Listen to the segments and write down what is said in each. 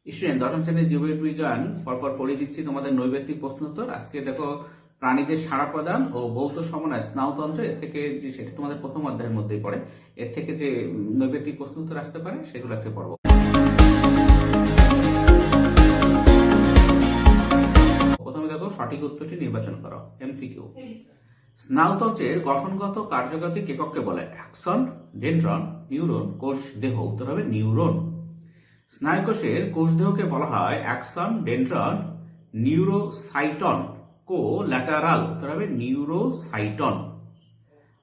Student, দশম শ্রেণীর জীববিজ্ঞান পরপর পড়িয়ে দিচ্ছি তোমাদের নৈবেত্তিক প্রশ্নোত্তর। আজকে দেখো প্রাণীদের সাড়া প্রদান ও ভৌত সমন্বয় স্নায়ুতন্ত্র, এর থেকে যে সেটা তোমাদের প্রথম অধ্যায়ের মধ্যেই পড়ে, এর থেকে যে নৈবেত্তিক প্রশ্নোত্তর আসতে পারে সেগুলো আজকে পড়বো। প্রথমে দেখো সঠিক উত্তরটি নির্বাচন করো। এমসিকিউ। স্নায়ুতন্ত্রের গঠনগত কার্যগতিক একককে বলে অ্যাক্সন, ডেনড্রন, নিউরন, কোষ দেহ। উত্তর হবে নিউরন। স্নায়ুকোষের কোষদেহকে বলা হয় অ্যাক্সন, ডেনড্রন, নিউরোসাইটন, কোল্যাটারাল। উত্তর হবে নিউরোসাইটন।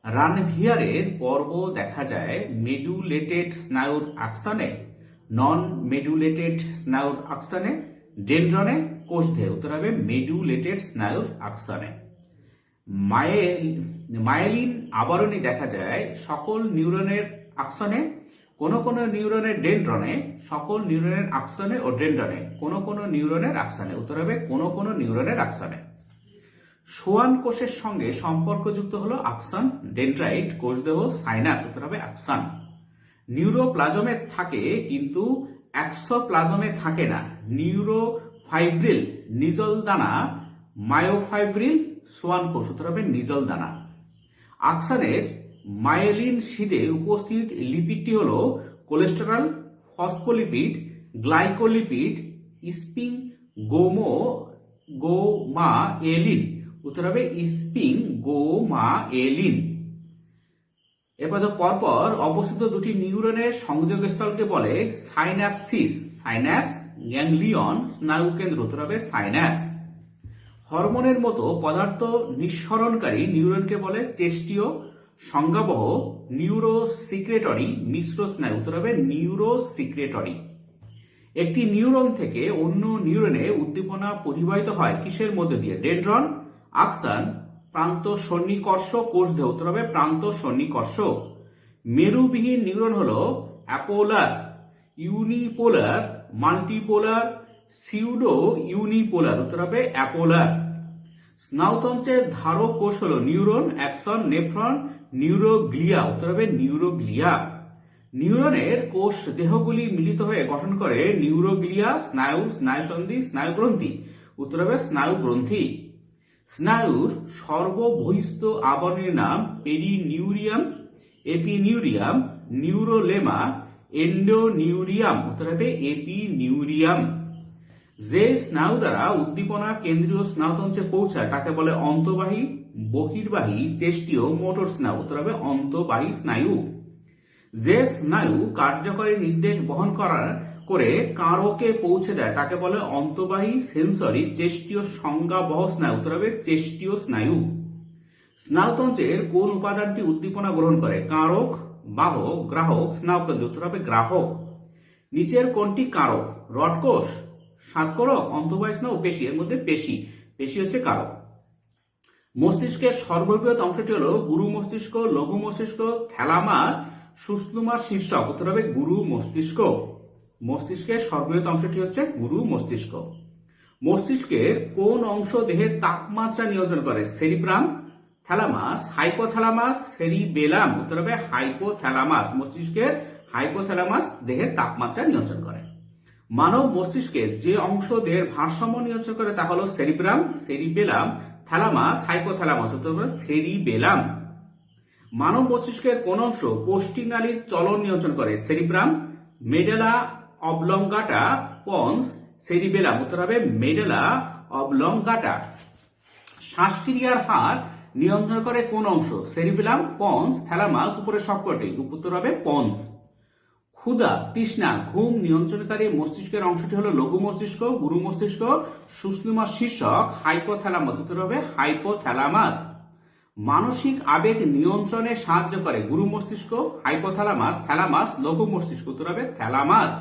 রানভিয়ারের পর্ব দেখা যায় মেডুলেটেড স্নায়ুর আকশনে, নন মেডুলেটেড স্নায়ুর আকশনে, ডেনড্রনে, কোষদেহে। উত্তর হবে মেডুলেটেড স্নায়ুর আকশনে। মায়েলিন আবরণী দেখা যায় সকল নিউরনের আকশনে, কোন কোন নিউরনের ডেনড্রনে, সকল নিউরনের আকশনে ও ডেনড্রনে, কোন কোন নিউরনের আকশনে। উত্তর হবে কোন কোন নিউরনের আকশনে। সোয়ান কোষের সঙ্গে সম্পর্কযুক্ত হলো আকশন, ডেনড্রাইট, কোষদেহ, সাইনাপস। উত্তর হবে আকশন। নিউরোপ্লাজমে থাকে কিন্তু এক্সোপ্লাজমে থাকে না। নিউরোফাইব্রিল নিজল দানা, মায়োফাইব্রিল সোয়ান কোষ। উত্তর হবে নিজল দানা। আকশনের মায়েলিন শিদে উপস্থিত লিপিডটি হল কোলেস্টেরল, ফসফোলিপিড, গ্লাইকোলিপিড, স্পিংগোমাএলিন। উত্তর হবে স্পিংগোমাএলিন। এরপর পরপর অবস্থিত দুটি নিউরনের সংযোগস্থলকে বলে সাইন্যাপসিস। Synapse, ganglion, স্নায়ুকেন্দ্র। উত্তর হবে সাইন্যাপস। হরমোনের মতো পদার্থ নিঃসরণকারী নিউরনকে বলে চেষ্টীয় সংজ্ঞাবহ নিউরোসিক্রেটরি মিশ্র স্নায়ু। উত্তর হবে নিউরোসিক্রেটরি। একটি নিউরন থেকে অন্য নিউরনে উদ্দীপনা পরিবাহিত হয় কিসের মধ্যে দিয়ে? ডেনড্রন, আকশন, প্রান্ত সন্নিকর্ষ, কোষদেহ। উত্তর হবে প্রান্ত সন্নিকর্ষ। মেরুবিহীন নিউরন হলো অ্যাপোলার, ইউনিপোলার, মাল্টিপোলার, সিউডো ইউনিপোলার। উত্তর হবে অ্যাপোলার। স্নায়ুতন্ত্রের ধারক কোষ হলো নিউরন, অ্যাক্সন, নেফ্রন, নিউরোগ্লিয়া। উত্তর হবে নিউরোগ্লিয়া। নিউরনের কোষ দেহগুলি মিলিত হয়ে গঠন করে নিউরোগ্লিয়া, স্নায়ু, স্নায়ুসন্ধি, স্নায়ুগ্রন্থি। উত্তর হবে স্নায়ুগ্রন্থি। স্নায়ুর সর্ববহিস্থ আবরণের নাম পেরিনিউরিয়াম, এপিনিউরিয়াম, নিউরোলেমা, এন্ডোনিউরিয়াম। উত্তর হবে এপিনিউরিয়াম। যে স্নায়ু দ্বারা উদ্দীপনা কেন্দ্রীয় স্নায়ুতন্ত্রে পৌঁছায় তাকে বলে অন্তঃবাহী, বহির্বাহী, চেষ্টীয়, মোটর স্নায়ু। উত্তর হবে অন্তঃবাহী স্নায়ু। যে স্নায়ু কার্যকরী নির্দেশ বহন করে কারকে পৌঁছে দেয় তাকে বলে অন্তঃবাহী, সেন্সরি, চেষ্টীয় সংজ্ঞাবহ স্নায়ু। উত্তর হবে চেষ্টীয় স্নায়ু। স্নায়ুতন্ত্রের কোন উপাদানটি উদ্দীপনা গ্রহণ করে? কারক, বাহক, গ্রাহক, স্নায়ুকেন্দ্র। উত্তর হবে গ্রাহক। নিচের কোনটি কারক? রডকোষ, সাতকরক, অন্তঃবাহী স্নায়ু, পেশি। এর মধ্যে পেশি, পেশি হচ্ছে কারক। মস্তিষ্কের সর্ববৃহৎ অংশটি হলো গুরু মস্তিষ্ক, লঘু মস্তিষ্ক, থ্যালামাস, সুষুম্নার শীর্ষক। উত্তর হবে গুরু মস্তিষ্ক। মস্তিষ্কের সর্ববৃহৎ অংশটি হচ্ছে গুরু মস্তিষ্ক। মস্তিষ্কের কোন অংশ দেহের তাপমাত্রা নিয়ন্ত্রণ করে? Cerebrum, thalamus, hypothalamus, cerebellum. উত্তর হবে হাইপোথ্যালামাস। মস্তিষ্কের হাইপোথ্যালামাস দেহের তাপমাত্রা নিয়ন্ত্রণ করে। মানব মস্তিষ্কের যে অংশ দেহের ভারসাম্য নিয়ন্ত্রণ করে তা হলো সেরিব্রাম, সেরিবেলাম, থ্যালামাস, হাইপোথ্যালামাস। উত্তর হবে সেরিবেলাম। মানব মস্তিষ্কের কোন অংশ পৌষ্টিক নালীর চলন নিয়ন্ত্রণ করে? Cerebrum, medulla অবলঙ্গাটা, ponds, cerebellum. উত্তর হবে মেডেলা অবলঙ্গাটা। শ্বাসক্রিয়ার হার নিয়ন্ত্রণ করে কোন অংশ? সেরিবেলাম, পন্স, থ্যালামাস, উপরের সবকটি। উত্তর হবে পন্স। ক্ষুধা, তৃষ্ণা, ঘুম নিয়ন্ত্রণকারী মস্তিষ্কের অংশটি হলো লঘু মস্তিষ্ক, গুরু মস্তিষ্ক, সুষুম্নার শীর্ষক, হাইপোথ্যালামাস। উত্তর হবে হাইপোথ্যালামাস। মানসিক আবেগ নিয়ন্ত্রণে সাহায্য করে গুরু মস্তিষ্ক, হাইপোথ্যালামাস, থ্যালামাস, লঘু মস্তিষ্ক। উত্তর হবে থ্যালামাস।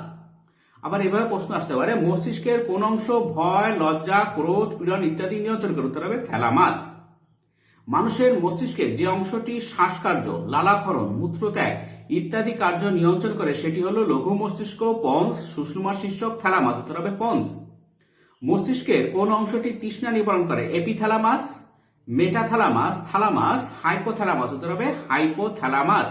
আবার এভাবে প্রশ্ন আসতে পারে মস্তিষ্কের কোন অংশ ভয়, লজ্জা, ক্রোধ, পীড়ন ইত্যাদি নিয়ন্ত্রণ করে? উত্তর হবে থ্যালামাস। মানুষের মস্তিষ্কে যে অংশটি শ্বাসকার্য, লালাক্ষরণ, মূত্রত্যাগ ইত্যাদি কার্য নিয়ন্ত্রণ করে সেটি হলো লঘু মস্তিষ্ক, পন্স, সুষুম্নার শীর্ষক, থ্যালামাস। উত্তর হবে পন্স। মস্তিষ্কের কোন অংশটি তৃষ্ণা নিবারণ করে? এপিথ্যালামাস, মেটাথ্যালামাস, থ্যালামাস, হাইপোথ্যালামাস। উত্তর হবে হাইপোথ্যালামাস।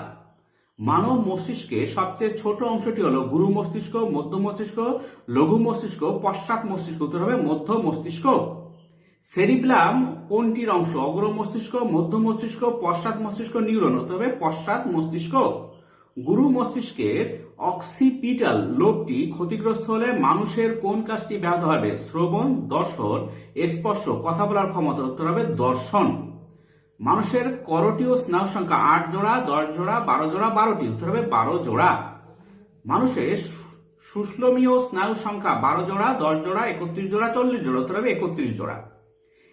মানব মস্তিষ্কের সবচেয়ে ছোট অংশটি হলো গুরু মস্তিষ্ক, মধ্য মস্তিষ্ক, লঘু মস্তিষ্ক, পশ্চাৎ মস্তিষ্ক। উত্তর হবে মধ্য মস্তিষ্ক। সেরিব্রাম কোনটির অংশ? অগ্র মস্তিষ্ক, মধ্য মস্তিষ্ক, পশ্চাৎ মস্তিষ্ক, নিউরন। উত্তর হবে পশ্চাৎ মস্তিষ্ক। গুরু মস্তিষ্কের অক্সিপিটাল লোবটি ক্ষতিগ্রস্ত হলে মানুষের কোন কাজটি ব্যাহত হবে? শ্রবণ, দর্শন, স্পর্শ, কথা বলার ক্ষমতা। উত্তর হবে দর্শন। মানুষের করোটীয় স্নায়ু সংখ্যা 8 জোড়া, 10 জোড়া, 12 জোড়া, 12টি। উত্তর হবে 12 জোড়া। মানুষের সুষলোমীয় স্নায়ু সংখ্যা 12 জোড়া, 10 জোড়া, 31 জোড়া, 40 জোড়া। উত্তর হবে 31 জোড়া।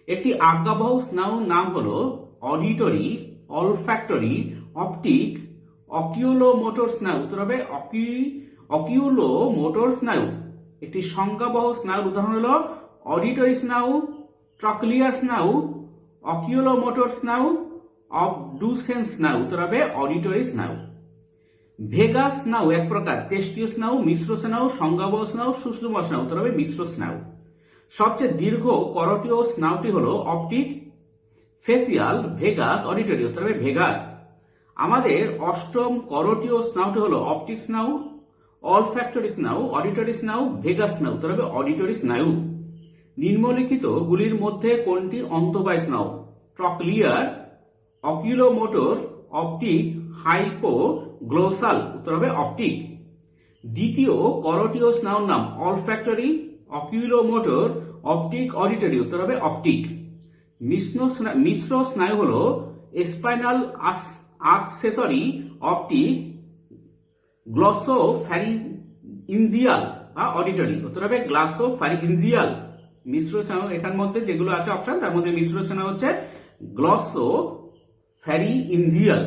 একটি আজ্ঞাবহ স্নায়ুর নাম হলো অডিটরি, অলফ্যাক্টরি, অপটিক, অকিউলোমোটর স্নায়ু। উত্তর হবে অকিউলোমোটর স্নায়ু। একটি সংজ্ঞাবহ স্নায়ুর উদাহরণ হলো অডিটরি স্নায়ু, ট্রক্লিয়ার স্নায়ু, অকিউলোমোটর স্নায়ু, অবডুসেন্স স্নায়ু। উত্তর হবে অডিটরি স্নায়ু। ভেগাস স্নায়ু এক প্রকার চেষ্টীয় স্নায়ু, মিশ্র স্নায়ু, সংজ্ঞাবহ স্নায়ু, সুষুম্ন স্নায়ু। উত্তর হবে মিশ্র স্নায়ু। সবচেয়ে দীর্ঘ করোটীয় স্নায়ুটি হলো অপটিক, ফেসিয়াল, ভেগাস, অডিটরি। উত্তর হবে ভেগাস। আমাদের অষ্টম করোটীয় স্নায়ুটি হলো অপটিক স্নায়ু, অলফ্যাক্টরি স্নায়ু, অডিটরি স্নায়ু, ভেগাস স্নায়ু। উত্তর হবে অডিটরি স্নায়ু। নিম্নলিখিত গুলির মধ্যে কোনটি অন্তঃবায়ু স্নায়ু? Trochlear, oculomotor, optic, hypoglossal. উত্তর হবে অপটিক। দ্বিতীয় করোটীয় স্নায়ুর নাম অলফ্যাক্টরি, অকিউলোমোটর, অপটিক, অডিটরি। উত্তর হবে অপটিক। মিশ্র স্নায়ু হলো স্পাইনাল আকসেসরি, অপটিক, গ্লসোফ্যারিঞ্জিয়াল বা অডিটরি। উত্তর হবে গ্লসোফ্যারিঞ্জিয়াল। মিশ্র স্নায়ু এখান মধ্যে যেগুলো আছে অপশন, তার মধ্যে মিশ্র স্নায়ু হচ্ছে গ্লসোফ্যারিঞ্জিয়াল।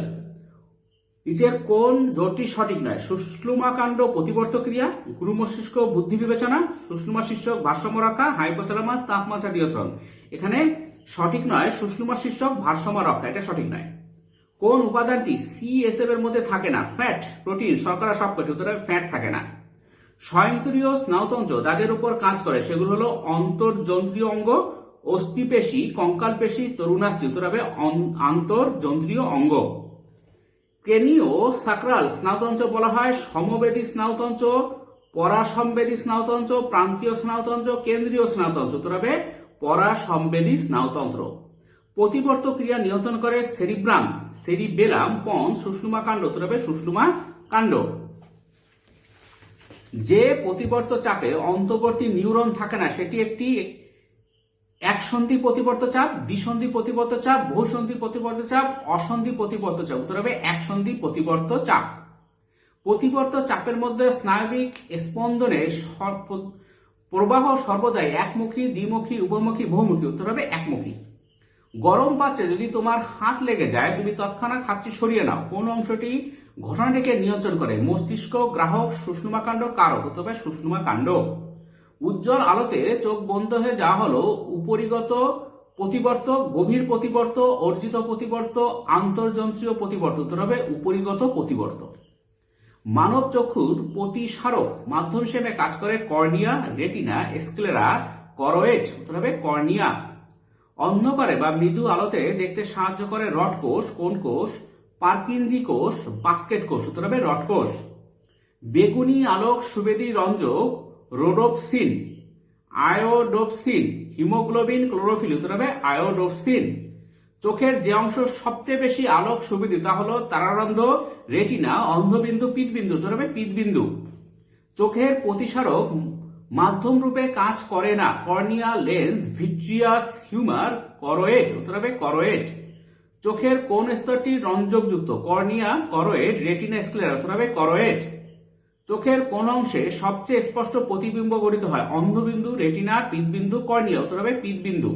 নিচের কোন জোটটি সঠিক নয়? সুষুম্নাকাণ্ড প্রতিবর্ত ক্রিয়া, গুরু মস্তিষ্ক বুদ্ধি বিবেচনা, সুষুম্নাশিষ্যক ভারসাম্য রক্ষা, হাইপোথ্যালামাস তাপমাত্রা নিয়ন্ত্রণ। এখানে সঠিক নয় সুষুম্নাশিষ্যক ভারসাম্য রক্ষা, এটা সঠিক নয়। কোন উপাদানটি সিএসএফ এর মধ্যে থাকে না? ফ্যাট, প্রোটিন, শর্করা সবকটি। উত্তরে ফ্যাট থাকে না। স্বয়ংক্রিয় স্নায়ুতন্ত্র যাদের উপর কাজ করে সেগুলো হলো অন্তর্যন্ত্রীয় অঙ্গ, অস্থিপেশী, কঙ্কাল পেশী, তরুণাস্থি। উত্তর হবে আন্তর্যন্ত্রীয় অঙ্গ। ক্রেনিও সাক্রাল স্নায়ুতন্ত্র বলা হয় সমবেদী স্নায়ুতন্ত্র, পরাসংবেদী স্নায়ুতন্ত্র, প্রান্তীয় স্নায়ুতন্ত্র, কেন্দ্রীয় স্নায়ুতন্ত্র। উত্তর হবে পরাসংবেদী স্নায়ুতন্ত্র। প্রতিবর্ত ক্রিয়া নিয়ন্ত্রণ করে সেরিবেলাম, পন্স, সুষুম্নাকাণ্ড। উত্তর হবে সুষুম্নাকাণ্ড। যে প্রতিবর্ত চাপে অন্তর্বর্তী নিউরন থাকে না সেটি একটি একসন্ধি প্রতিবর্ত চাপ, দ্বিসন্ধি প্রতিবর্ত চাপ, বহুসন্ধি প্রতিবর্ত চাপ, অসন্ধি প্রতিবর্ত চাপ। উত্তর হবে একসন্ধি প্রতিবর্ত চাপ। প্রতিবর্ত চাপের মধ্যে স্নায়বিক স্পন্দনের প্রবাহ সর্বদাই একমুখী, দ্বিমুখী, উভমুখী, বহুমুখী। উত্তর হবে একমুখী। গরম পাত্রে যদি তোমার হাত লেগে যায় তুমি তৎক্ষণাৎ হাতটি সরিয়ে নাও। কোন অংশটি ঘটনাটিকে নিয়ন্ত্রণ করে? মস্তিষ্ক, গ্রাহক, সুষুম্নাকাণ্ড, কারক। উত্তর হবে সুষুম্নাকাণ্ড। উজ্জ্বল আলোতে চোখ বন্ধ হয়ে যাওয়া হলো উপরিগত প্রতিবর্ত, গভীর প্রতিবর্ত, অর্জিত প্রতিবর্ত, আন্তর্যন্ত্রীয় প্রতিবর্ত। উত্তর হবে উপরিগত প্রতিবর্ত। মানব চক্ষুর প্রতিসারক মাধ্যম হিসেবে কাজ করে কর্নিয়া, রেটিনা, স্ক্লেরা, করোয়েড। উত্তর হবে কর্নিয়া। অন্ধকারে বা মৃদু আলোতে দেখতে সাহায্য করে রড কোষ, কোন কোষ? পার্কিনজি কোষ, বাস্কেট কোষ। উত্তর হবে রড কোষ। বেগুনি আলোক সুবেদী রঞ্জক রোডোপসিন, আয়োডোপসিন, হিমোগ্লোবিন, ক্লোরোফিল। উত্তর হবে আয়োডোপসিন। চোখের যে অংশ সবচেয়ে বেশি আলোক সুবেদী তা হলো তারারন্ধ্র, রেটিনা, অন্ধবিন্দু, পিতবিন্দু। উত্তর হবে পিতবিন্দু। চোখের প্রতিসারক মাধ্যম রূপে কাজ করে না? Cornea, lens, vitreous, humour, choroid. উত্তর হবে করোয়েড। চোখের কোন স্তরটি রঞ্জকযুক্ত? Cornea, choroid, retina, sclera. উত্তর হবে করোয়েড। চোখের কোন অংশে সবচেয়ে স্পষ্ট প্রতিবিম্ব গঠিত হয়? অন্ধবিন্দু, রেটিনা, পিতবিন্দু, কর্নিয়া। উত্তর হবে পিতবিন্দু।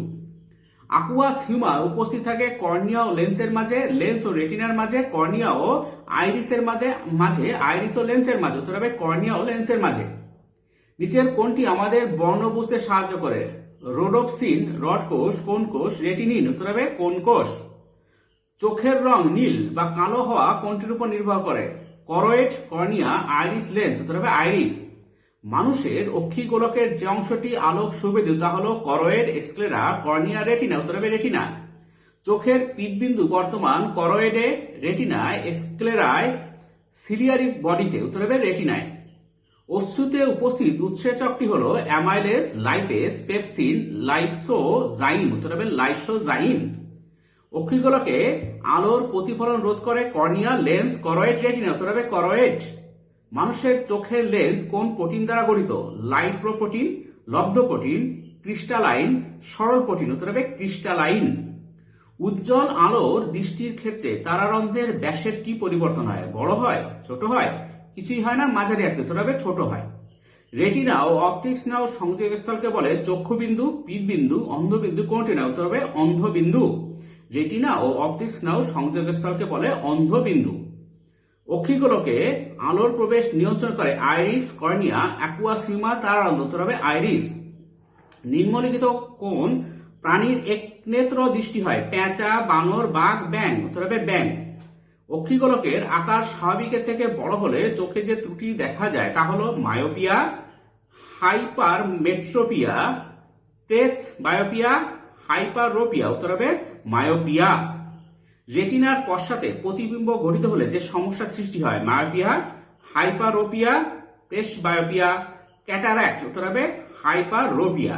আকুয়াস হিউমার উপস্থিত থাকে কর্নিয়া ও লেন্সের মাঝে, লেন্স ও রেটিনার মাঝে, কর্নিয়া ও আইরিসের মাঝে, আইরিস ও লেন্সের মাঝে। উত্তর হবে কর্নিয়া ও লেন্সের মাঝে। নিচের কোনটি আমাদের বর্ণ বুঝতে সাহায্য করে? রোডোপসিন, রড কোষ, কোন কোষ? রেটিনিন। উত্তর হবে কোন কোষ। চোখের রং নীল বা কালো হওয়া কোনটির উপর নির্ভর করে? Choroid, cornea, iris, lens. উত্তর হবে আইরিস। মানুষের অক্ষিগোলকের যে অংশটি আলোক সুবেদী তা হলো করোয়েড, স্ক্লেরা, কর্নিয়া, রেটিনা। উত্তর হবে রেটিনা। চোখের পিতবিন্দু বর্তমান করোয়েডে, রেটিনায়, স্ক্লেরায়, সিলিয়ারি বডিতে, উত্তর হবে রেটিনায়। অশ্রুতে উপস্থিত উৎসেচকটি হলো অ্যামাইলেজ, লাইপেজ, পেপসিন, লাইসোজাইম, উত্তর হবে লাইসোজাইম। অক্ষিগোলকে আলোর প্রতিফলন রোধ করে কর্নিয়া, লেন্স, করয়েড, রেটিনা, উত্তর হবে করয়েড। মানুষের চোখের লেন্স কোন প্রোটিন দ্বারা গঠিত? লাইপোপ্রোটিন, লব্ধ প্রোটিন, ক্রিস্টালাইন, সরল প্রোটিন, উত্তর হবে ক্রিস্টালাইন। উজ্জ্বল আলোর দৃষ্টির ক্ষেত্রে তারারন্ধ্রের ব্যাসের কি পরিবর্তন হয়? বড় হয়, ছোট হয়, কিছুই হয় না, মাঝারি আকৃতি, উত্তর হবে ছোট হয়। রেটিনা ও অপটিক্স নাও সংযোগস্থলকে বলে চক্ষুবিন্দু, পীতবিন্দু, অন্ধবিন্দু, কোনটি না? উত্তর হবে অন্ধবিন্দু। রেটিনা ও অপটিক্স নাও সংযোগস্থলকে বলে অন্ধবিন্দু। অক্ষিগোলকে আলোর প্রবেশ নিয়ন্ত্রণ করে আইরিস, কর্নিয়া, অ্যাকুয়াসিমা, তারারন্ধ্র, উত্তর হবে আইরিস। নিম্নলিখিত কোন প্রাণীর একনেত্র দৃষ্টি হয়? পেঁচা, বানর, বাঘ, ব্যাং, উত্তর হবে ব্যাং। অক্ষিগোলকের আকার স্বাভাবিকের থেকে বড় হলে চোখে যে ত্রুটি দেখা যায় তা হলো মায়োপিয়া, হাইপারমেট্রোপিয়া, প্রেস বায়োপিয়া, হাইপারোপিয়া, উত্তর হবে মায়োপিয়া। রেটিনার পশ্চাতে প্রতিবিম্ব গঠিত হলে যে সমস্যার সৃষ্টি হয়? মায়োপিয়া, হাইপারোপিয়া, প্রেস বায়োপিয়া, ক্যাটারাক্ট, উত্তর হবে হাইপারোপিয়া।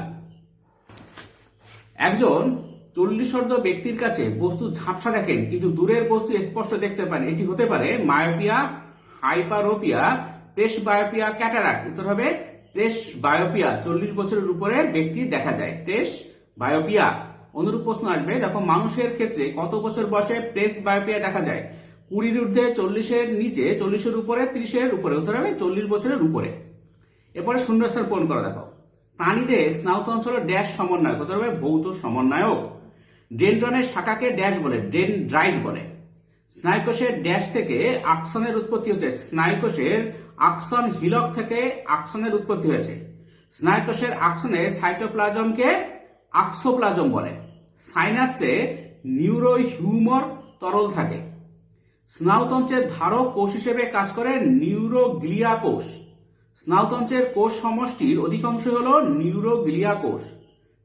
একজন 40 ব্যক্তির কাছে বস্তু ঝাপসা দেখেন কিন্তু দূরের বস্তু স্পষ্ট দেখতে পান, এটি হতে পারে মায়োপিয়া, হাইপারোপিয়া, প্রেস বায়োপিয়া, ক্যাটারাক্ট, উত্তর হবে প্রেস বায়োপিয়া। 40 বছরের উপরে ব্যক্তি দেখা যায়, প্রেস বায়োপিয়া। অনুরূপ প্রশ্ন আসবে, দেখো মানুষের ক্ষেত্রে কত বছর বয়সে প্রেস বায়োপিয়া দেখা যায়? 20-র ঊর্ধ্বে, 40-এর নিচে, 40-এর উপরে, 30-এর উপরে, উত্তর হবে 40 বছরের উপরে। এরপরে শূন্যস্থান পূরণ করা দেখো। প্রাণীদের স্নায়ুতন্ত্র ড্যাশ সমন্বয়ক, উত্তর হবে ভৌত সমন্বয়ক। ডেনড্রনের শাখাকে ড্যাশ বলে? ডেনড্রাইট বলে। স্নায়ুকোষের ড্যাশ থেকে আকসনের উৎপত্তি হয়েছে? স্নায়ুকোষের আকসন হিলক থেকে আকসনের উৎপত্তি হয়েছে। স্নায়ুকোষের আকসনে সাইটোপ্লাজমকে আকসোপ্লাজম বলে। সাইন্যাপসে নিউরোহিউমর তরল থাকে। স্নায়ুতন্ত্রের ধারক কোষ হিসেবে কাজ করে নিউরোগ্লিয়া কোষ। স্নায়ুতন্ত্রের কোষ সমষ্টির অধিকাংশ হল নিউরোগ্লিয়া কোষ।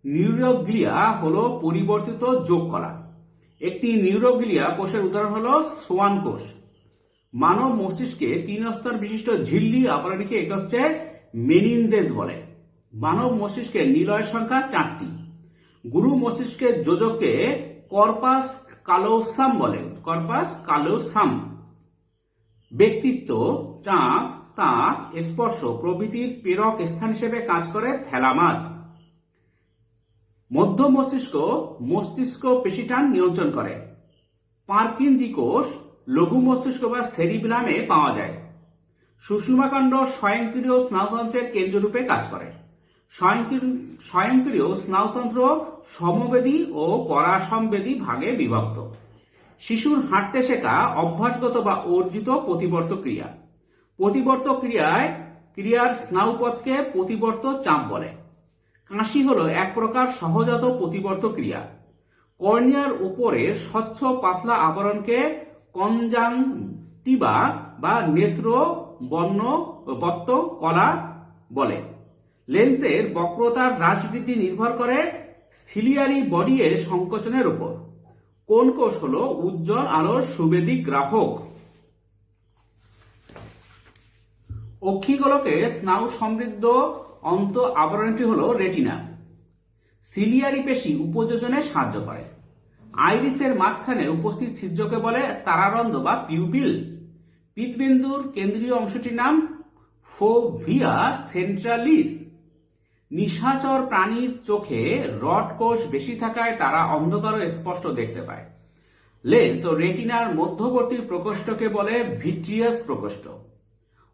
নিউরোগ্লিয়া হলো পরিবর্তিত যোগকলা। একটি নিউরোগ্লিয়া কোষের উদাহরণ হলো সোয়ান কোষ। মানব মস্তিষ্কে 3 স্তর বিশিষ্ট ঝিল্লি আবরণীকে একে হচ্ছে মেনিনজেস বলে। মানব মস্তিষ্কের নিলয়ের সংখ্যা 4টি। গুরু মস্তিষ্কের যোজককে কর্পাস কালোসাম বলে। কর্পাস কালোসাম। ব্যক্তিত্ব, চাপ, তাপ, স্পর্শ প্রভৃতির প্রেরক স্থান হিসেবে কাজ করে থ্যালামাস। মধ্য মস্তিষ্ক মস্তিষ্ক পেশিটান নিয়ন্ত্রণ করে। পার্কিনজি কোষ লঘু মস্তিষ্ক বা সেরিব্রামে পাওয়া যায়। সুষুম্নাকাণ্ড স্বয়ংক্রিয় স্নায়ুতন্ত্রের কেন্দ্ররূপে কাজ করে। স্বয়ংক্রিয় স্নায়ুতন্ত্র সমবেদী ও পরাসংবেদী ভাগে বিভক্ত। শিশুর হাঁটতে শেখা অভ্যাসগত বা অর্জিত প্রতিবর্ত ক্রিয়া। প্রতিবর্ত ক্রিয়ার স্নায়ুপথকে প্রতিবর্ত চাপ বলে। কাশি হলো এক প্রকার সহজাত প্রতিবর্ত ক্রিয়া। কর্নিয়ার উপরের স্বচ্ছ পাতলা আবরণকে কনজাংটিভা বা নেত্র বর্ণ কলা বলে। লেন্সের বক্রতার হ্রাস বৃদ্ধি নির্ভর করে সিলিয়ারি বডি এর সংকোচনের উপর। কোন কোষ হলো উজ্জ্বল আলোর সুবেদী গ্রাহক? অক্ষিগোলকের স্নায়ু সমৃদ্ধ অন্ত আবরণটি হলো রেটিনা। সিলিয়ারি পেশি উপযোজনে সাহায্য করে। আইরিসের মাঝখানে উপস্থিত ছিদ্রকে বলে তারারন্ধ্র বা পিউপিল। পীতবিন্দুর কেন্দ্রীয় অংশটির নাম ফোভিয়া সেন্ট্রালিস। নিশাচর প্রাণীর চোখে রড কোষ বেশি থাকায় তারা অন্ধকার ও স্পষ্ট দেখতে পায়। লেন্স ও রেটিনার মধ্যবর্তী প্রকোষ্ঠকে বলে ভিট্রিয়াস প্রকোষ্ঠ।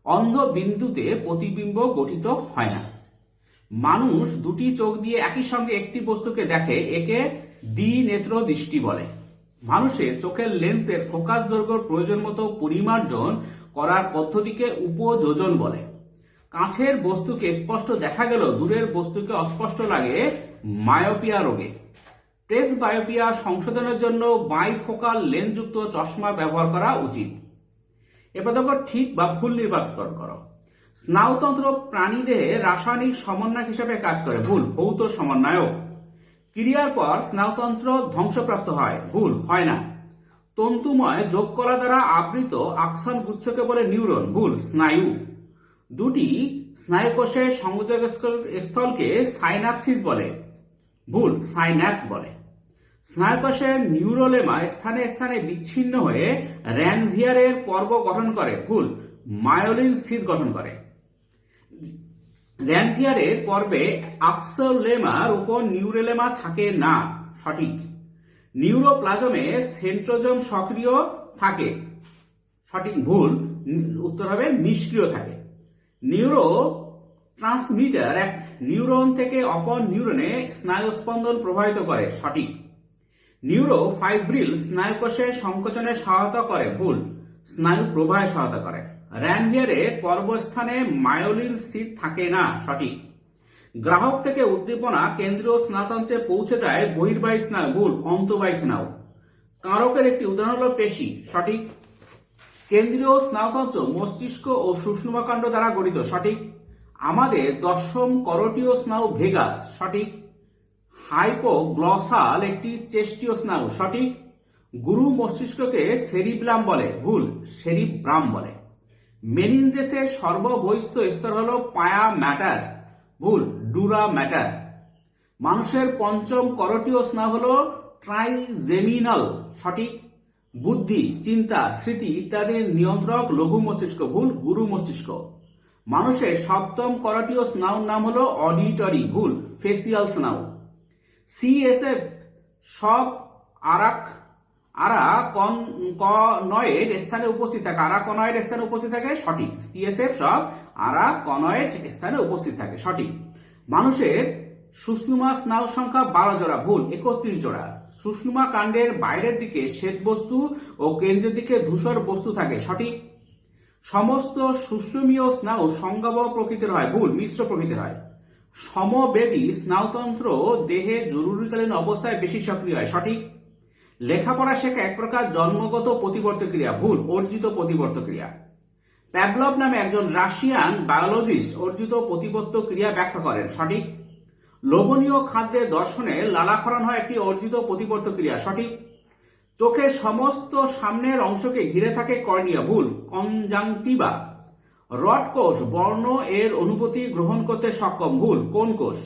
অন্ধ বিন্দুতে প্রতিবিম্ব গঠিত হয় না। মানুষ দুটি চোখ দিয়ে একই সঙ্গে একটি বস্তুকে দেখে, একে দ্বিনেত্র দৃষ্টি বলে। মানুষের চোখের লেন্সের ফোকাস দৈর্ঘ্য প্রয়োজন মতো পরিমার্জন করার পদ্ধতিকে উপযোজন বলে। কাছের বস্তুকে স্পষ্ট দেখা গেলেও দূরের বস্তুকে অস্পষ্ট লাগে মায়োপিয়া রোগে। প্রেস বায়োপিয়া সংশোধনের জন্য বাইফোকাল লেন্সযুক্ত চশমা ব্যবহার করা উচিত। এবার দেখো ঠিক বা ভুল নির্বাচন করো। স্নায়ুতন্ত্র প্রাণীদেহে রাসায়নিক সমন্বয়ক হিসেবে কাজ করে। ভুল, ভৌত সমন্বয়ক। ক্রিয়ার পর স্নায়ুতন্ত্র ধ্বংসপ্রাপ্ত হয়। ভুল, হয় না। তন্তুময় যোগকলা দ্বারা আবৃত আকসন গুচ্ছকে বলে নিউরন, ভুল, স্নায়ু। দুটি স্নায়ুকোষের সংযোগ স্থলকে সাইনাপসিস বলে, ভুল, সাইন্যাপস বলে। স্নায়ুকোষের নিউরোলেমা স্থানে স্থানে বিচ্ছিন্ন হয়ে র্যানভিয়ারের পর্ব গঠন করে, ভুল, মায়োলিন শীথ গঠন করে। র্যানভিয়ারের পর্বে আক্সোলেমার উপর নিউরোলেমা থাকে না, সঠিক। নিউরোপ্লাজমে সেন্ট্রোজোম সক্রিয় থাকে, সঠিক, ভুল, উত্তর হবে নিষ্ক্রিয় থাকে। নিউরো ট্রান্সমিটার এক নিউরন থেকে অপর নিউরনে স্নায়ুস্পন্দন প্রভাবিত করে, সঠিক। নিউরো ফাইব্রিল স্নায়ুকোষের সংকোচনে সহায়তা করে, ভুল, স্নায়ু প্রবাহে সহায়তা করে। র্যানভিয়ারে পর্বস্থানে মায়োলিন শীথ থাকে না, সঠিক। গ্রাহক থেকে উদ্দীপনা কেন্দ্রীয় স্নায়ুতন্ত্রে পৌঁছে দেয় বহির্বাহী স্নায়ু, ভুল, অন্তঃবাহী স্নায়ু। কারকের একটি উদাহরণ হল পেশি, সঠিক। কেন্দ্রীয় স্নায়ুতন্ত্র মস্তিষ্ক ও সুষুম্নাকাণ্ড দ্বারা গঠিত, সঠিক। আমাদের দশম করোটীয় স্নায়ু ভেগাস, সঠিক। হাইপোগ্লসাল একটি চেস্টীয় স্নায়ু, সঠিক। গুরু মস্তিষ্ককে সেরিব্রাম বলে, ভুল, সেরিব্রাম বলে। মেনিনজেসের সর্ববহিস্থ স্তর হল পায়া ম্যাটার, ভুল, ডুরা ম্যাটার। মানুষের পঞ্চম করোটীয় স্নায়ু হল ট্রাইজেমিনাল, সঠিক। বুদ্ধি, চিন্তা, স্মৃতি ইত্যাদির নিয়ন্ত্রক লঘু মস্তিষ্ক, ভুল, গুরু মস্তিষ্ক। মানুষের সপ্তম করোটীয় স্নায়ুর নাম হল অডিটরি, ভুল, ফেসিয়াল স্নায়ু। সিএসএফ সব আরাকনয়েড স্থানে উপস্থিত থাকে, আরাকনয়েড স্থানে উপস্থিত থাকে, সঠিক। সিএসএফ সব আরাকনয়েড স্থানে উপস্থিত থাকে, সঠিক। মানুষের সুষুম্না স্নায়ুর সংখ্যা 12 জোড়া, ভুল, 31 জোড়া। সুষুম্না কাণ্ডের বাইরের দিকে শ্বেত বস্তু ও কেন্দ্রের দিকে ধূসর বস্তু থাকে, সঠিক। সমস্ত সুষুম্নীয় স্নায়ু সংজ্ঞাবহ প্রকৃতির হয়, ভুল, মিশ্র প্রকৃতির হয়। সমবেদী স্নায়ুতন্ত্র দেহে জরুরিকালীন অবস্থায় বেশি সক্রিয় হয়, সঠিক। লেখাপড়া শেখা এক প্রকার জন্মগত প্রতিবর্ত ক্রিয়া, ভুল, অর্জিত প্রতিবর্ত ক্রিয়া। প্যাভলভ নামে একজন রাশিয়ান বায়োলজিস্ট অর্জিত প্রতিবর্ত ক্রিয়া ব্যাখ্যা করেন, সঠিক। লোভনীয় খাদ্যের দর্শনে লালাক্ষরণ হয় একটি অর্জিত প্রতিবর্ত ক্রিয়া, সঠিক। চোখের সমস্ত সামনের অংশকে ঘিরে থাকে কর্নিয়া, ভুল, কনজাংটিভা। রড কোষ বর্ণ এর অনুভূতি গ্রহণ করতে সক্ষম, ভুল, কোন কোষ।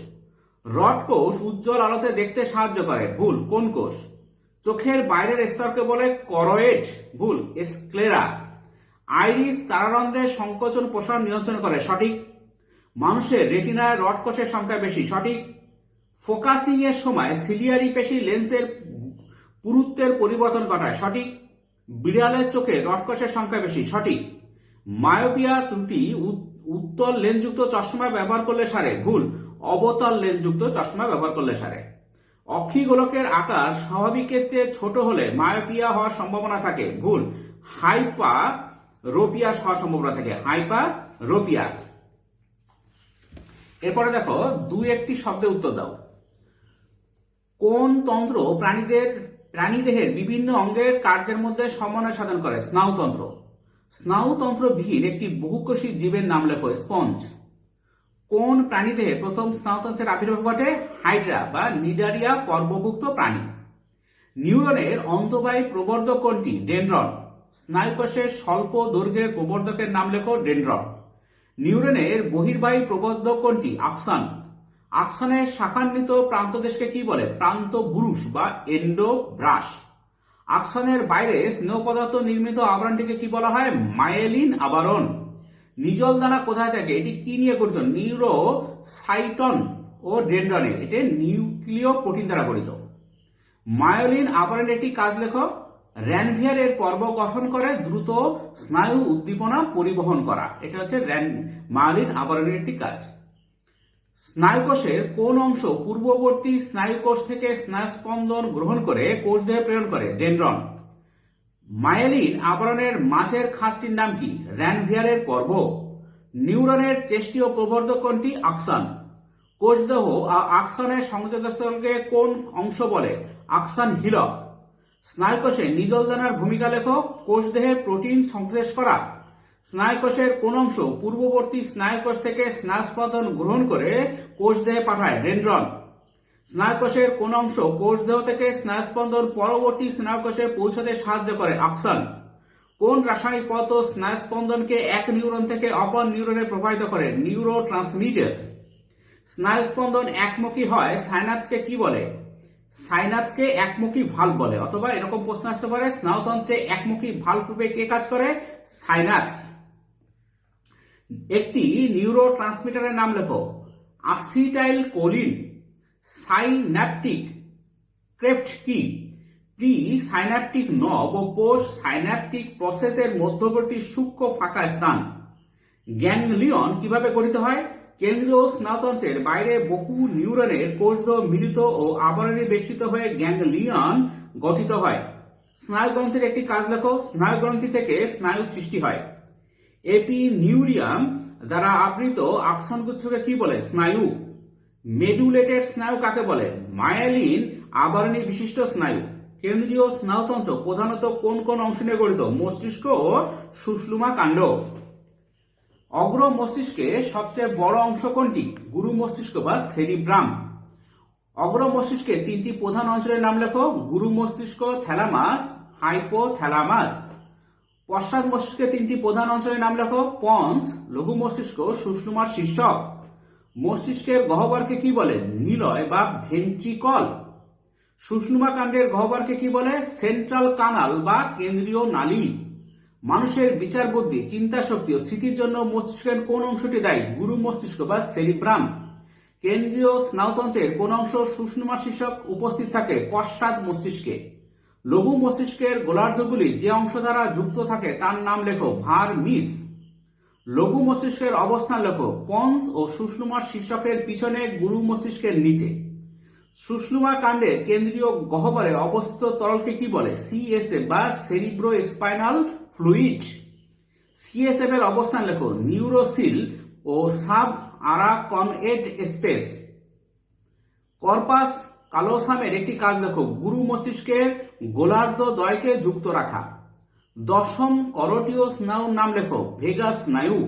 রড কোষ উজ্জ্বল আলোতে দেখতে সাহায্য করে, ভুল, কোন কোষ। চোখের বাইরের স্তরকে বলে করোয়েড, ভুল, স্ক্লেরা। আইরিস তারারন্ধ্রের সংকোচন প্রসারণ নিয়ন্ত্রণ করে, সঠিক। মানুষের রেটিনায় রড কোষের সংখ্যা বেশি, সঠিক। ফোকাসিং এর সময় সিলিয়ারি পেশি লেন্সের পুরুত্বের পরিবর্তন ঘটায়, সঠিক। বিড়ালের চোখে রড কোষের সংখ্যা বেশি, সঠিক। মায়োপিয়া ত্রুটি উত্তল লেন্সযুক্ত চশমা ব্যবহার করলে সারে, ভুল, অবতল লেন্সযুক্ত চশমা ব্যবহার করলে সারে। অক্ষিগোলকের আকার স্বাভাবিকের চেয়ে ছোট হলে মায়োপিয়া হওয়ার সম্ভাবনা থাকে, ভুল, হাইপারোপিয়া হওয়ার সম্ভাবনা থাকে, হাইপারোপিয়া। এরপরে দেখো, দুই একটি শব্দে উত্তর দাও। কোন তন্ত্র প্রাণীদেহের বিভিন্ন অঙ্গের কার্যের মধ্যে সমন্বয় সাধন করে? স্নায়ুতন্ত্র। স্নায়ুতন্ত্রবিহীন একটি বহুকোষী জীবের নাম লেখো, স্পঞ্জ। কোন প্রাণীদেহে প্রথম স্নায়ুতন্ত্রের আবির্ভাব ঘটে? হাইড্রা বা নিডারিয়া পর্বভুক্ত প্রাণী। নিউরনের অন্তঃবাহী প্রবর্ধক কোনটি? ডেনড্রন। স্নায়ুকোষের স্বল্প দৈর্ঘ্যের প্রবর্ধকের নাম লেখো, ডেনড্রন। নিউরনের বহির্বাহী প্রবর্ধক কোনটি? আকসন। আকসনের শাখান্বিত প্রান্তদেশকে কি বলে? প্রান্তবুরুষ বা এন্ডোব্রাস। আকসনের বাইরে স্নেহ পদার্থ নির্মিত আবরণটিকে কি বলা হয়? মায়েলিন আবরণ। নিজল দানা কোথায় থাকে? এটি কি নিয়ে গঠিত? নিউরোসাইটন ও ডেনড্রনে। এটি নিউক্লিয় প্রোটিন দ্বারা গঠিত। মায়োলিন আবরণের একটি কাজ লেখো। র্যানভিয়ারের পর্ব গঠন করে দ্রুত স্নায়ু উদ্দীপনা পরিবহন করা। এটা হচ্ছে মায়োলিন আবরণের একটি কাজ। স্নায়ুকোষের কোন অংশ পূর্ববর্তী স্নায়ুকোষ থেকে স্নায়ুস্পন্দন গ্রহণ করে কোষ দেহে প্রেরণ করে? ডেনড্রন। মায়োলিন আবরণের মাঝের খাঁজটির নাম কি? র্যানভিয়ারের পর্ব। নিউরনের চেষ্টীয় প্রবর্ধক কোনটি? আকসন। কোষদেহ আকসনের সংযোগস্থলকে কোন অংশ বলে? আকসন হিলক। স্নায়ুকোষে নিজল দানার ভূমিকা লেখো। কোষদেহে প্রোটিন সংশ্লেষ করা। স্নায়ুকোষের কোন অংশ পূর্ববর্তী স্নায়ুকোষ থেকে স্নায়ুস্পন্দন গ্রহণ করে কোষ দেহে পাঠায়? ডেনড্রন। স্নায়ুকোষের কোন অংশ কোষ দেহ থেকে স্নায়ুস্পন্দন পরবর্তী স্নায়ুকোষে পৌঁছাতে সাহায্য করে? অক্সন। কোন রাসায়নিক পদার্থ স্নায়ুস্পন্দনকে এক নিউরন থেকে অপর নিউরনে প্রবাহিত করে? নিউরোট্রান্সমিটার। স্নায়ুস্পন্দন একমুখী হয় সাইন্যাপসকে কি বলে? সাইন্যাপসকে একমুখী ভালভ বলে। অথবা এরকম প্রশ্ন আসতে পারে, স্নায়ুতন্ত্রে একমুখী ভালভ রূপে কে কাজ করে? সাইন্যাপস। একটি নিউরোট্রান্সমিটারের নাম লেখো। Acetylcholine. সাইন্যাপটিক ক্রেপ্ট কি? প্রি সাইন্যাপটিক নব ও পোস্ট সাইন্যাপটিক প্রসেসের মধ্যবর্তী সূক্ষ্ম ফাঁকা স্থান। গ্যাংলিয়ন কিভাবে গঠিত হয়? কেন্দ্রীয় স্নায়ুতন্ত্রের বাইরে বহু নিউরনের কোষদেহ মিলিত ও আবরণে বেষ্টিত হয়ে গ্যাংলিয়ন গঠিত হয়। স্নায়ুগ্রন্থির একটি কাজ লেখো। স্নায়ুগ্রন্থি থেকে স্নায়ু সৃষ্টি হয়। এপিনিউরিয়াম দ্বারা আবৃত আকসন গুচ্ছকে কি বলে? স্নায়ু। মেডুলেটেড স্নায়ু কাকে বলে? মায়েলিন আবরণী বিশিষ্ট স্নায়ু। কেন্দ্রীয় স্নায়ুতন্ত্র প্রধানত কোন কোন অংশ নিয়ে গঠিত? মস্তিষ্ক ও সুষুম্না কাণ্ড। অগ্র মস্তিষ্কের সবচেয়ে বড় অংশ কোনটি? গুরু মস্তিষ্ক বা সেরিব্রাম। অগ্র মস্তিষ্কের তিনটি প্রধান অঞ্চলের নাম লেখো। গুরু মস্তিষ্ক, থ্যালামাস, হাইপোথ্যালামাস। পশ্চাৎ মস্তিষ্কের তিনটি প্রধান অঞ্চলের নাম লেখো। পন্স, লঘু মস্তিষ্ক, সুষুম্নার শীর্ষক। মস্তিষ্কের গহ্বরকে কি বলে? নিলয় বা ভেন্ট্রিকল। সুষুম্না কাণ্ডের গহ্বরকে কি বলে? সেন্ট্রাল কানাল বা কেন্দ্রীয় নালী। মানুষের বিচার বুদ্ধি, চিন্তা শক্তি ও স্মৃতির জন্য মস্তিষ্কের কোন অংশটি দায়ী? গুরু মস্তিষ্ক বা সেরিব্রাম। কেন্দ্রীয় স্নায়ুতন্ত্রের কোন অংশ সুষুম্না শীর্ষক উপস্থিত থাকে? পশ্চাৎ মস্তিষ্কে। লঘু মস্তিষ্কের গোলার্ধগুলি যে অংশ দ্বারা যুক্ত থাকে তার নাম লেখো। ভার্মিস। লঘু মস্তিষ্কের অবস্থান লেখো। পন্স ও সুষুম্নার শীর্ষকের পিছনে, গুরু মস্তিষ্কের নিচে। সুষুম্না কাণ্ডের কেন্দ্রীয় গহ্বরে অবস্থিত তরলকে কি বলে? সিএসএফ বা সেরিব্রো স্পাইনাল ফ্লুইড। সিএসএফ এর অবস্থান লেখো। নিউরোসিল ও সাব আরাকনয়েড স্পেস। কর্পাস কালোসামের একটি কাজ লেখো। গুরু মস্তিষ্কের গোলার্ধ দ্বয়কে যুক্ত রাখা। দশম করোটীয় স্নায়ুর নাম লেখো। ভেগাস স্নায়ু।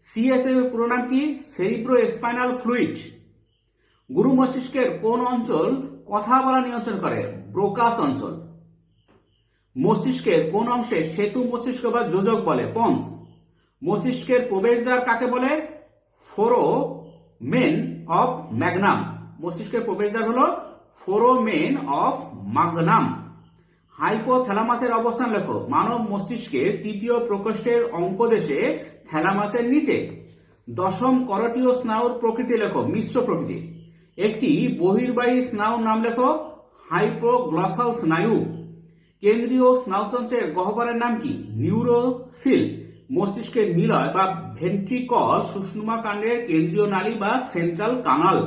সিএসএফ এর পুরো নাম কি? Cerebro spinal fluid. গুরু মস্তিষ্কের কোন অঞ্চল কথা বলা নিয়ন্ত্রণ করে? ব্রোকাস অঞ্চল। মস্তিষ্কের কোন অংশে সেতু মস্তিষ্ক বা যোজক বলে? পন্স। মস্তিষ্কের প্রবেশদ্বার কাকে বলে? Foramen of Magnum. মস্তিষ্কের প্রবেশদ্বার হলো ফোরামেন অফ ম্যাগনাম। হাইপোথ্যালামাসের অবস্থান লেখো। মানব মস্তিষ্কের তৃতীয় প্রকোষ্ঠের অঙ্কদেশে, থ্যালামাসের নিচে। দশম করোটীয় স্নায়ুর প্রকৃতি লেখো। মিশ্র প্রকৃতির। একটি বহির্বাহী স্নায়ুর নাম লেখো। হাইপোগ্লসাল স্নায়ু। কেন্দ্রীয় স্নায়ুতন্ত্রের গহ্বরের নাম কি? নিউরোসিল। মস্তিষ্কের নিলয় বা ভেন্ট্রিকল সুষুম্না কাণ্ডের কেন্দ্রীয় নালী বা সেন্ট্রাল কানাল।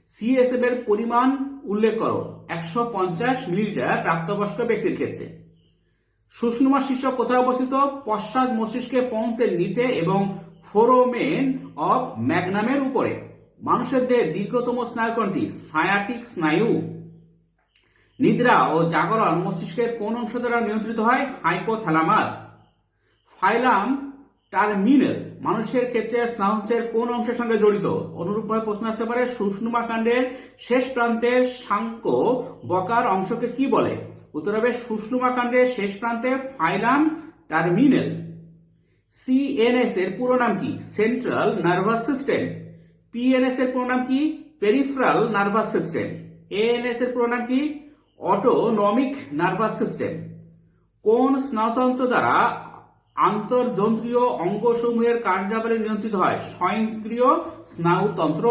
সিএসএফ এর পরিমাণ উল্লেখ করো। 150 মিলিলিটার প্রাপ্তবয়স্ক ব্যক্তির ক্ষেত্রে। সুষুম্না শীর্ষক কোথায় অবস্থিত? পশ্চাৎ মস্তিষ্কে পন্সের নিচে এবং ফোরামেন অফ ম্যাগনামের উপরে। মানুষের দেহের দীর্ঘতম স্নায়ু কোনটি? সায়াটিক স্নায়ু। নিদ্রা ও জাগরণ মস্তিষ্কের কোন অংশ দ্বারা নিয়ন্ত্রিত হয়? হাইপোথ্যালামাস। ফাইলাম টার্মিনাল মানুষের ক্ষেত্রে স্নায়ুতন্ত্রের কোন অংশের সঙ্গে জড়িত? অনুরূপভাবে প্রশ্ন আসতে পারে, সুষুম্না কাণ্ডের শেষ প্রান্তের শাঙ্ক বকার অংশকে কি বলে? উত্তর হবে সুষুম্না কাণ্ডের শেষ প্রান্তে ফাইলাম টার্মিনাল। সিএনএস এর পুরো নাম কি? Central nervous system. পিএনএস এর পুরো নাম কি? Peripheral nervous system. এএনএস এর পুরো নাম কি? Autonomic nervous system. কোন স্নায়ুতন্ত্র দ্বারা আন্তর্যন্ত্রীয় অঙ্গসমূহের কার্যাবলী নিয়ন্ত্রিত হয়? স্বয়ংক্রিয় স্নায়ুতন্ত্র।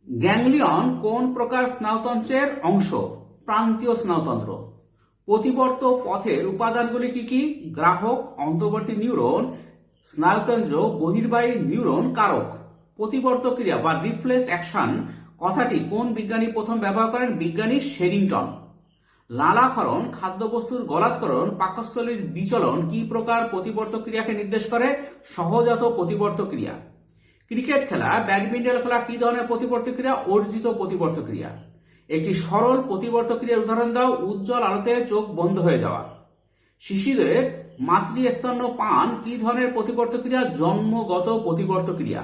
গ্যাংলিয়ন কোন প্রকার স্নায়ুতন্ত্রের অংশ? প্রান্তীয় স্নায়ুতন্ত্র। প্রতিবর্ত পথের উপাদানগুলি কি কি? গ্রাহক, অন্তর্বর্তী নিউরন, স্নায়ুকেন্দ্র, বহির্বাহী নিউরন কারক। প্রতিবর্ত ক্রিয়া বা রিফ্লেক্স অ্যাকশন কথাটি কোন বিজ্ঞানী প্রথম ব্যবহার করেন? বিজ্ঞানী শেরিংটন। লালাক্ষরণ, খাদ্যবস্তুর গলাৎকরণ, পাকস্থলীর বিচলন কি প্রকার প্রতিবর্ত ক্রিয়াকে নির্দেশ করে? সহজাত প্রতিবর্ত ক্রিয়া। ক্রিকেট খেলা, ব্যাডমিন্টন খেলা কি ধরনের প্রতিবর্ত ক্রিয়া? অর্জিত প্রতিবর্ত ক্রিয়া। একটি সরল প্রতিবর্ত ক্রিয়ার উদাহরণ দাও। উজ্জ্বল আলোতে চোখ বন্ধ হয়ে যাওয়া। শিশুদের মাতৃস্তন্য পান কি ধরনের প্রতিবর্ত ক্রিয়া? জন্মগত প্রতিবর্ত ক্রিয়া।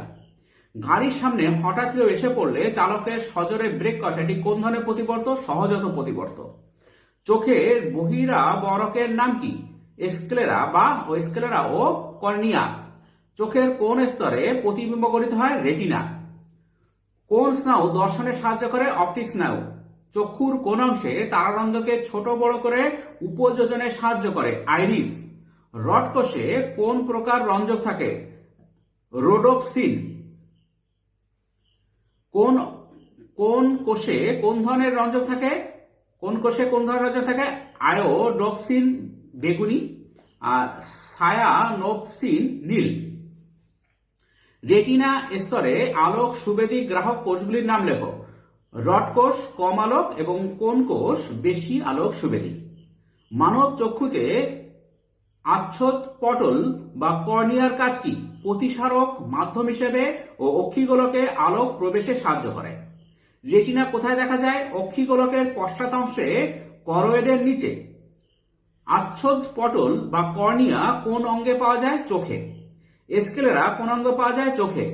গাড়ির সামনে হঠাৎ কেউ এসে পড়লে চালকের সজোরে ব্রেক কষা এটি কোন ধরনের প্রতিবর্ত? সহজাত প্রতিবর্ত। চোখের বহিরাবরকের নাম কি? স্ক্লেরা ও কর্নিয়া। চোখের কোন স্তরে প্রতিবিম্ব গঠিত হয়? রেটিনা। কোন স্নায়ু দর্শনে সাহায্য করে? অপটিক স্নায়ু। চক্ষুর কোন অংশে তারারন্ধ্রকে ছোট বড় করে উপযোজনে সাহায্য করে? আইরিস। রড কোষে কোন প্রকার রঞ্জক থাকে? রোডোপসিন। কোন কোন কোষে কোন ধরনের রঞ্জক থাকে? কোন কোষে কোন ধরনের রঞ্জক থাকে? আয়োডোপসিন বেগুনি আর সায়ানোপসিন নীল। রেটিনা স্তরে আলোক সুবেদী গ্রাহক কোষগুলির নাম লেখো। রড কোষ কম আলোক এবং কোন কোষ বেশি আলোক সুবেদী। মানব চক্ষুতে আচ্ছদ পটল বা কর্নিয়ার কাজ কি? প্রতিসারক মাধ্যম হিসেবে ও অক্ষিগোলকে আলোক প্রবেশে সাহায্য করে। রেটিনা কোথায় দেখা যায়? অক্ষিগোলকের পশ্চাৎঅংশে করোয়েডের নিচে। আচ্ছদ পটল বা কর্নিয়া কোন অঙ্গে পাওয়া যায়? চোখে। স্ক্লেরা কোন অঙ্গে পাওয়া যায়? চোখে।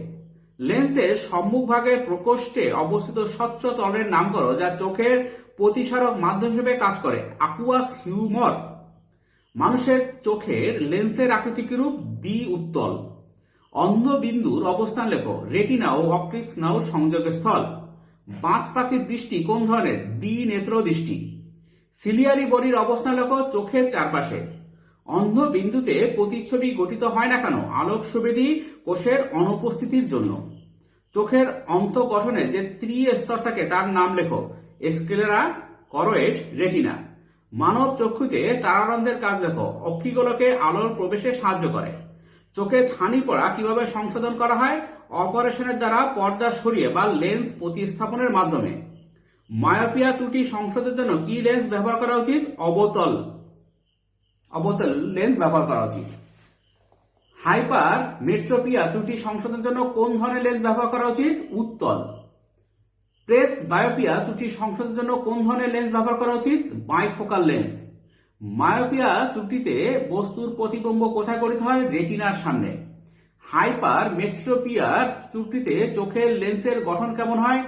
লেন্সের সম্মুখভাগের প্রকোষ্ঠে অবস্থিত স্বচ্ছ তলের নাম করো যা চোখের প্রতিসারক মাধ্যম হিসেবে কাজ করে। Aquos humour. মানুষের চোখের লেন্সের আকৃতি কিরূপ? দ্বি উত্তল। অন্ধ বিন্দুর অবস্থান লেখো। রেটিনা ও অপটিক স্নায়ুর সংযোগস্থল। বাজ পাখির দৃষ্টি কোন ধরনের? দ্বিনেত্র দৃষ্টি। সিলিয়ারি বডির অবস্থান লেখো। চোখের চারপাশে। অন্ধ বিন্দুতে প্রতিচ্ছবি গঠিত হয় না কেন? আলোক সুবেদী কোষের অনুপস্থিতির জন্য। চোখের অন্ত গঠনে যে ত্রিস্তর থাকে তার নাম লেখো। Sclera, choroid, retina. মানব চক্ষুতে তারারন্ধ্রের কাজ লেখো। অক্ষিগোলকে আলোর প্রবেশে সাহায্য করে। চোখে ছানি পড়া কিভাবে সংশোধন করা হয়? অপারেশনের দ্বারা পর্দা সরিয়ে বা লেন্স প্রতিস্থাপনের মাধ্যমে। মায়োপিয়া ত্রুটি সংশোধনের জন্য কি লেন্স ব্যবহার করা উচিত? অবতল লেন্স ব্যবহার করা উচিত। হাইপার মেট্রোপিয়া ত্রুটি সংশোধনের জন্য কোন ধরনের লেন্স ব্যবহার করা উচিত? উত্তল। প্রেস বায়োপিয়া ত্রুটি সংশোধনের জন্য কোন ধরনের লেন্স ব্যবহার করা উচিত? Bifocal lens. মায়োপিয়া ত্রুটিতে বস্তুর প্রতিবিম্ব কোথায় গঠিত হয়? রেটিনার সামনে। হাইপার মেট্রোপিয়ার ত্রুটিতে চোখের লেন্সের গঠন কেমন হয়?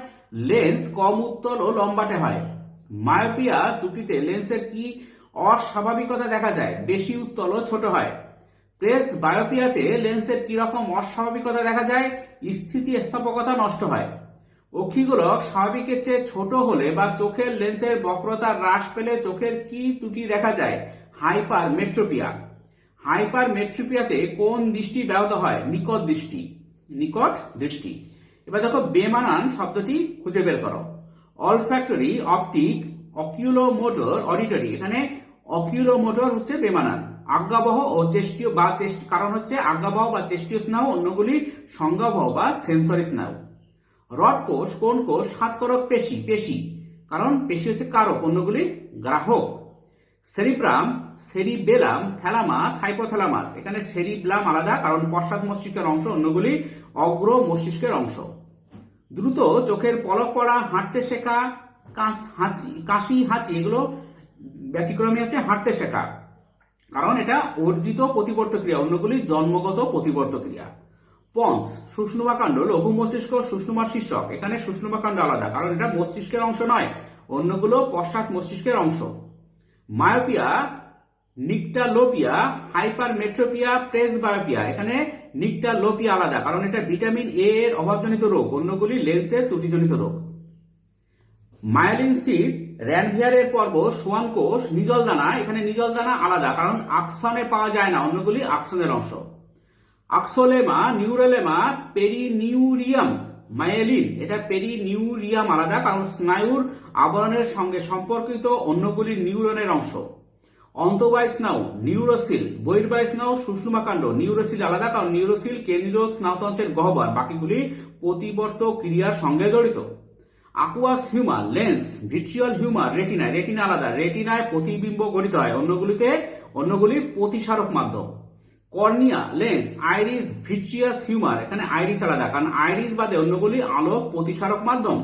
লেন্স কম উত্তল ও লম্বাটে হয়। মায়োপিয়া ত্রুটিতে লেন্সের কি অস্বাভাবিকতা দেখা যায়? বেশি উত্তল ও ছোট হয়। প্রেস বায়োপিয়াতে লেন্সের কি রকম অস্বাভাবিকতা দেখা যায়? স্থিতিস্থাপকতা নষ্ট হয়। অক্ষিগোলক স্বাভাবিকের চেয়ে ছোট হলে বা চোখের লেন্সের বক্রতা হ্রাস পেলে চোখের কি ত্রুটি দেখা যায়? হাইপার মেট্রোপিয়া। হাইপার মেট্রোপিয়াতে কোন দৃষ্টি ব্যাহত হয়? নিকট দৃষ্টি। এবার দেখো বেমানান শব্দটি খুঁজে বের করো। Olfactory, optic, oculomotor, auditory. এখানে অকিউলোমোটর হচ্ছে বেমানান। আজ্ঞাবহ ও চেষ্টীয় বা কারণ হচ্ছে আজ্ঞাবহ বা চেষ্টীয় স্নায়ু, অন্যগুলি সংজ্ঞাবহ বা সেন্সরি স্নায়ু। রড কোষ কোন কোষ? সাতকরক পেশি। কারণ পেশি হচ্ছে কারক, অন্যগুলি গ্রাহক। Cerebrum, cerebellum, thalamus, hypothalamus. এখানে সেরিব্লাম আলাদা কারণ পশ্চাৎ মস্তিষ্কের অংশ, অন্যগুলি অগ্র মস্তিষ্কের অংশ। দ্রুত চোখের পলক পড়া, হাঁটতে শেখা, কাশি, হাঁচি এগুলো ব্যতিক্রমী হচ্ছে হাঁটতে শেখা, কারণ এটা অর্জিত প্রতিবর্ত ক্রিয়া, অন্যগুলি জন্মগত প্রতিবর্ত ক্রিয়া। পন্স, সুষুম্নাকাণ্ড, লঘু মস্তিষ্ক, সুষুম্নার শীর্ষক। এখানে সুষুম্নাকাণ্ড আলাদা কারণ এটা মস্তিষ্কের অংশ নয়, অন্যগুলো পশ্চাৎ মস্তিষ্কের অংশ। Myopia, nyctalopia, hypermetropia, presbyopia. এখানে নিকটালোপিয়া আলাদা কারণ এটা ভিটামিন এ এর অভাবজনিত রোগ, অন্যগুলি লেন্সের ত্রুটিজনিত রোগ। মায়োলিন সিড, র্যানভিয়ারের পর্ব, সোয়ান কোষ, নিজল দানা। এখানে নিজল দানা আলাদা কারণ আকসনে পাওয়া যায় না, অন্যগুলি আকসনের অংশ। আকসোলেমা, নিউরোলেমা, পেরিনিউরিয়াম, মায়োলিন। এটা পেরিনিউরিয়াম আলাদা কারণ স্নায়ুর আবরণের সঙ্গে সম্পর্কিত, অন্যগুলি নিউরনের অংশ। অন্তঃবাহী স্নায়ু, নিউরোসিল। বহির্বাহী স্নায়ু, সুষুম্নাকাণ্ড। নিউরোসিল আলাদা কারণ নিউরোসিল কেন্দ্রীয় স্নায়ুতন্ত্রের গহ্বর, বাকিগুলি প্রতিবর্ত ক্রিয়ার সঙ্গে জড়িত। Aqueous humour, lens. Vitreal humour, retina আলাদা, রেটিনায় প্রতিবিম্ব গঠিত হয়, অন্যগুলি প্রতিসারক মাধ্যম। Cornea, lens. Iris, vitreous humour. এখানে আইরিস আলাদা কারণ আইরিস বাদে অন্যগুলি আলোক প্রতিসারক মাধ্যম।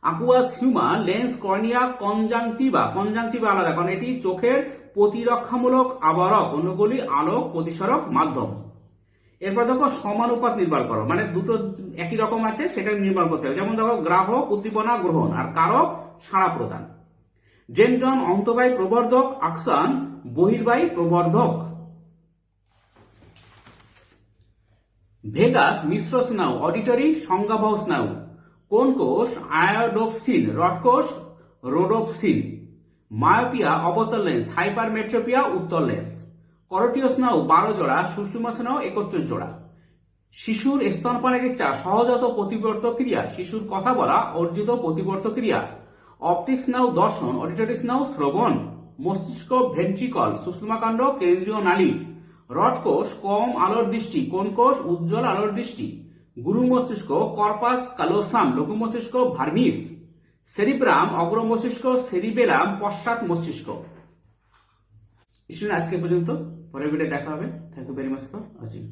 Aqueous humour, lens, cornea, conjunctiva আলাদা কারণ এটি চোখের প্রতিরক্ষামূলক আবরক, অন্যগুলি আলোক প্রতিসারক মাধ্যম। এরপর দেখো সমানুপাত নির্ভর করো, মানে দুটো একই রকম আছে, সেটা নির্মাণ করতে হবে। যেমন দেখো, গ্রাহক উদ্দীপনা গ্রহণ আর কারক সাড়া প্রদান। জেন্টন অন্তবায়ী প্রবর্ধক, আকশন বহির্বায়ী প্রবর্ধক। ভেগাস মিশ্র স্নায়ু, অডিটরি সংজ্ঞাবহ স্নায়ু। কোন কোষ? Iodopsin, রডকোষ rhodopsin. Myopia অবতল lens, hypermetropia উত্তল লেন্স। করটীয় স্নায়ু 12 জোড়া, সুষুম্ন স্নায়ু 31 জোড়া। শিশুর স্তনপানের ইচ্ছা সহজাত প্রতিবর্ত ক্রিয়া, শিশুর কথা বলা অর্জিত প্রতিবর্ত ক্রিয়া। অপটিক স্নায়ু দর্শন, অডিটরি স্নায়ু শ্রবণ। মস্তিষ্ক ভেন্ট্রিকল, সুষুম্নাকাণ্ড কেন্দ্রীয় নালী। রডকোষ কম আলোর দৃষ্টি, কোন কোষ? উজ্জ্বল আলোর দৃষ্টি। গুরু মস্তিষ্ক কর্পাস কালোসাম, লঘু মস্তিষ্ক ভার্মিস। সেরিব্রাম অগ্র মস্তিষ্ক, সেরিবেলাম পশ্চাৎ মস্তিষ্ক। আজকে পর্যন্ত, পরের ভিডিও দেখা হবে। Thank you very much for watching.